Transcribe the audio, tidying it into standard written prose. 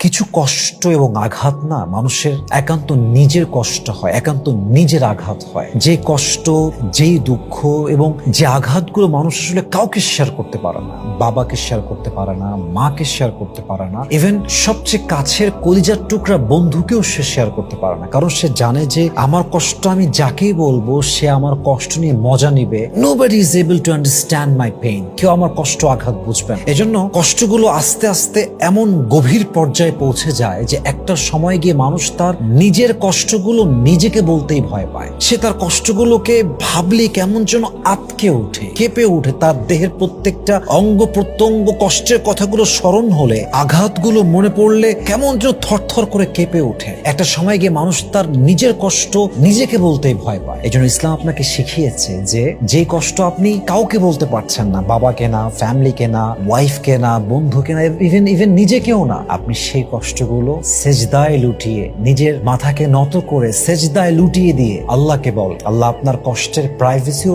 কিছু কষ্ট এবং আঘাত না মানুষের একান্ত নিজের কষ্ট হয়, একান্ত নিজের আঘাত হয়। যে কষ্ট, যেই দুঃখ এবং যে আঘাতগুলো মানুষ আসলে কাউকে শেয়ার করতে পারে না, বাবাকে শেয়ার করতে পারে না, মাকে শেয়ার করতে পারে না, ইভেন সবচেয়ে কাছের কলিজার টুকরা বন্ধুকেও সে শেয়ার করতে পারে না, কারণ সে জানে যে আমার কষ্ট আমি যাকেই বলবো সে আমার কষ্ট নিয়ে মজা নিবে। Nobody is able to understand my pain. কেউ আমার কষ্ট আঘাত বুঝবেন। এজন্য কষ্টগুলো আস্তে আস্তে এমন গভীর পর্যায়ে পৌঁছে যায় যে একটা সময় গিয়ে মানুষ তার নিজের কষ্টগুলো নিজেকে বলতেই ভয় পায়। সে তার কষ্টগুলোকে ভাবলে কেমন যেন আটকে ওঠে, কেঁপে ওঠে। তার দেহের প্রত্যেকটা অঙ্গ প্রত্যঙ্গ কষ্টের কথাগুলো স্মরণ হলে, আঘাতগুলো মনে পড়লে কেমন যেন থরথর করে কেঁপে ওঠে। একটা সময় গিয়ে মানুষ তার নিজের কষ্ট নিজেকে বলতেই ভয় পায়। এজন্য ইসলাম আপনাকে শিখিয়েছে যে কষ্ট আপনি কাউকে বলতে পারছেন না, বাবাকে না, ফ্যামিলিকে না, ওয়াইফকে না, বন্ধুকে না, ইভেন নিজেকেও না, আপনি সেই কষ্টগুলো সেজদায় লুটিয়ে, নিজের মাথাকে নত করে সেজদায় লুটিয়ে দিয়ে আল্লাহকে বল। আল্লাহ আপনার কষ্টের প্রাইভেসি